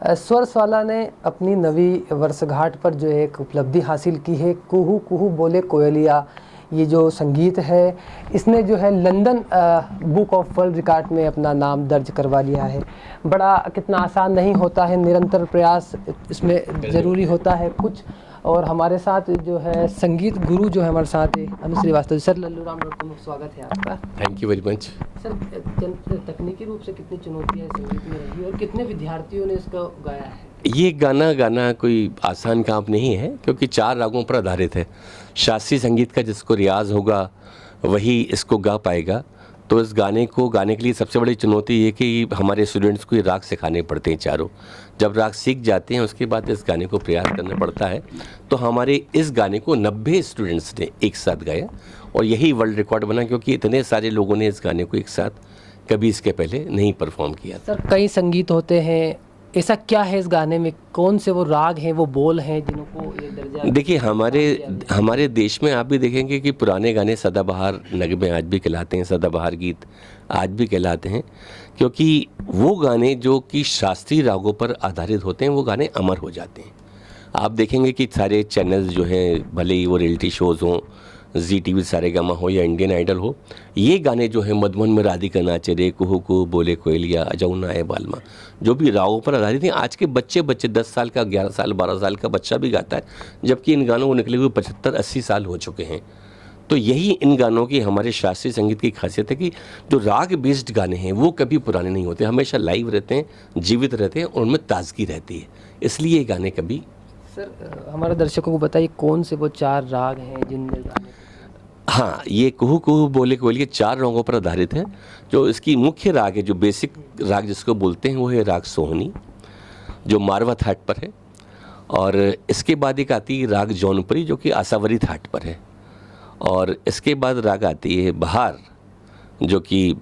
स्वरशाला ने अपनी नवी वर्षगांठ पर जो एक उपलब्धि हासिल की है, कुहू कुहू बोले कोयलिया, ये जो संगीत है इसने जो है London book of world record में अपना नाम दर्ज करवा लिया है। बड़ा कितना आसान नहीं होता है, निरंतर प्रयास इसमें ज़रूरी होता है कुछ। और हमारे साथ जो है संगीत गुरु जो है हमारे साथ है अनु श्रीवास्तव। सर लल्लू राम डॉट स्वागत है आपका। Thank you very much. Sir तकनीकी रूप से कितनी चुनौतियाँ संगीत में रही और कितने विद्यार्थियों ने इसको गाया है? ये गाना कोई आसान काम नहीं है, क्योंकि 4 रागों पर आधारित है। शास्त्रीय संगीत का जिसको रियाज होगा वही इसको गा पाएगा। तो इस गाने को गाने के लिए सबसे बड़ी चुनौती ये कि हमारे स्टूडेंट्स को ये राग सिखाने पड़ते हैं चारों। जब राग सीख जाते हैं उसके बाद इस गाने को प्रयास करना पड़ता है। तो हमारे इस गाने को 90 स्टूडेंट्स ने एक साथ गाया और यही वर्ल्ड रिकॉर्ड बना, क्योंकि इतने सारे लोगों ने इस गाने को एक साथ कभी इसके पहले नहीं परफॉर्म किया। सर कई संगीत होते हैं, ऐसा क्या है इस गाने में, कौन से वो राग हैं, वो बोल हैं जिनको ये दर्जा? देखिए हमारे देश में आप भी देखेंगे कि पुराने गाने सदाबहार नगमे आज भी कहलाते हैं, सदाबहार गीत आज भी कहलाते हैं, क्योंकि वो गाने जो कि शास्त्रीय रागों पर आधारित होते हैं वो गाने अमर हो जाते हैं। आप देखेंगे कि सारे चैनल्स जो हैं, भले ही वो रियलिटी शोज़ हों, जी टीवी सारेगामा हो या इंडियन आइडल हो, ये गाने जो हैं मधुबन में राधिका नाचे रे, कुहू कुहू बोले कोयलिया, अजौना है बालमा, जो भी रागों पर आधारित हैं, आज के बच्चे 10 साल का, 11 साल 12 साल का बच्चा भी गाता है, जबकि इन गानों को निकले हुए 75-80 साल हो चुके हैं। तो यही इन गानों की हमारे शास्त्रीय संगीत की खासियत है कि जो राग बेस्ड गाने हैं वो कभी पुराने नहीं होते, हमेशा लाइव रहते हैं, जीवित रहते हैं और उनमें ताजगी रहती है, इसलिए ये गाने कभी। सर हमारे दर्शकों को बताइए कौन से वो 4 राग हैं जिनमें गाने? हाँ, ये कुहू कुहू बोले कोयलिया 4 रागों पर आधारित है। जो इसकी मुख्य राग है, जो बेसिक राग जिसको बोलते हैं, वो है राग सोहनी, जो मारवा थाट पर है। और इसके बाद एक आती है राग जौनपुरी, जो कि आसावरी थाट पर है। और इसके बाद राग आती है बहार, जो कि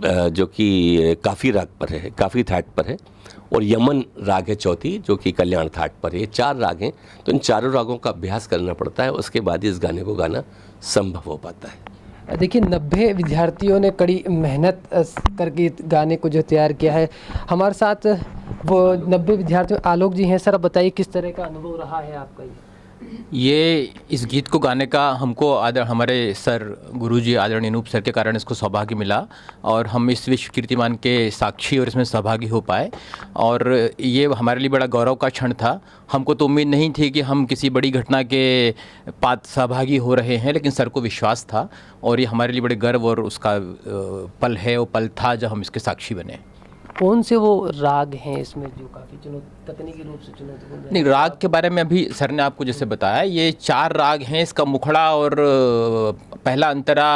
काफ़ी राग पर है, काफ़ी थाट पर है। और यमन राग है चौथी, जो कि कल्याण थाट पर है। 4 राग हैं, तो इन चारों रागों का अभ्यास करना पड़ता है, उसके बाद ही इस गाने को गाना संभव हो पाता है। देखिए 90 विद्यार्थियों ने कड़ी मेहनत करके गाने को जो तैयार किया है। हमारे साथ वो 90 विद्यार्थी आलोक जी हैं। सर अब बताइए किस तरह का अनुभव रहा है आपका? ये इस गीत को गाने का हमको हमारे सर गुरुजी आदरणीय अनूप सर के कारण इसको सौभाग्य मिला और हम इस विश्व कीर्तिमान के साक्षी और इसमें सहभागी हो पाए। और ये हमारे लिए बड़ा गौरव का क्षण था। हमको तो उम्मीद नहीं थी कि हम किसी बड़ी घटना के पात्र सहभागी हो रहे हैं, लेकिन सर को विश्वास था और ये हमारे लिए बड़े गर्व और उसका पल है, वो पल था जब हम इसके साक्षी बने। कौन से वो राग हैं इसमें जो काफ़ी तकनीकी रूप से चुनौतीपूर्ण? नहीं, राग के बारे में अभी सर ने आपको जैसे बताया, ये 4 राग हैं। इसका मुखड़ा और पहला अंतरा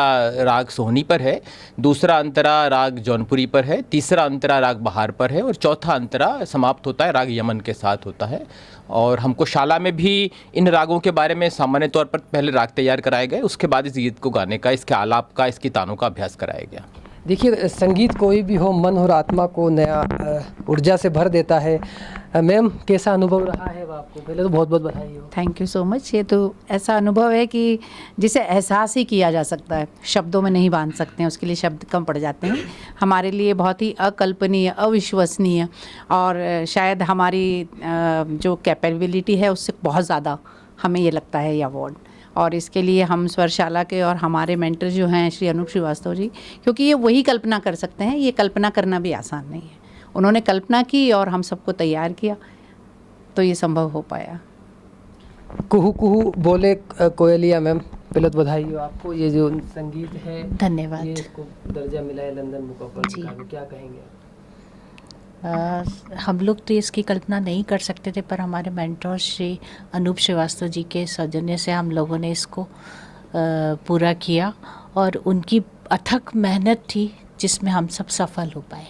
राग सोहनी पर है, दूसरा अंतरा राग जौनपुरी पर है, तीसरा अंतरा राग बहार पर है और चौथा अंतरा समाप्त होता है राग यमन के साथ होता है। और हमको शाला में भी इन रागों के बारे में सामान्य तौर पर पहले राग तैयार कराए गए, उसके बाद इस गीत को गाने का, इसके आलाप का, इसकी तानों का अभ्यास कराया गया। देखिए संगीत कोई भी हो, मन और आत्मा को नया ऊर्जा से भर देता है। मैम कैसा अनुभव रहा है आपको? पहले तो बहुत बहुत बधाई हो। Thank you so much. ये तो ऐसा अनुभव है कि जिसे एहसास ही किया जा सकता है, शब्दों में नहीं बांध सकते हैं, उसके लिए शब्द कम पड़ जाते हैं। हमारे लिए बहुत ही अकल्पनीय, अविश्वसनीय और शायद हमारी जो कैपेबिलिटी है उससे बहुत ज़्यादा हमें ये लगता है ये अवार्ड। और इसके लिए हम स्वरशाला के और हमारे मेंटर जो हैं श्री अनूप श्रीवास्तव जी, क्योंकि ये वही कल्पना कर सकते हैं, ये कल्पना करना भी आसान नहीं है। उन्होंने कल्पना की और हम सबको तैयार किया, तो ये संभव हो पाया। कुहू कुहू बोले कोयलिया, मैम पहले तो बधाई हो आपको। ये जो संगीत है, धन्यवाद। ये इसको दर्जा मिला है London book of world record, क्या कहेंगे? हम लोग तो इसकी कल्पना नहीं कर सकते थे, पर हमारे मेंटर श्री अनूप श्रीवास्तव जी के सौजन्य से हम लोगों ने इसको पूरा किया और उनकी अथक मेहनत थी जिसमें हम सब सफल हो पाए।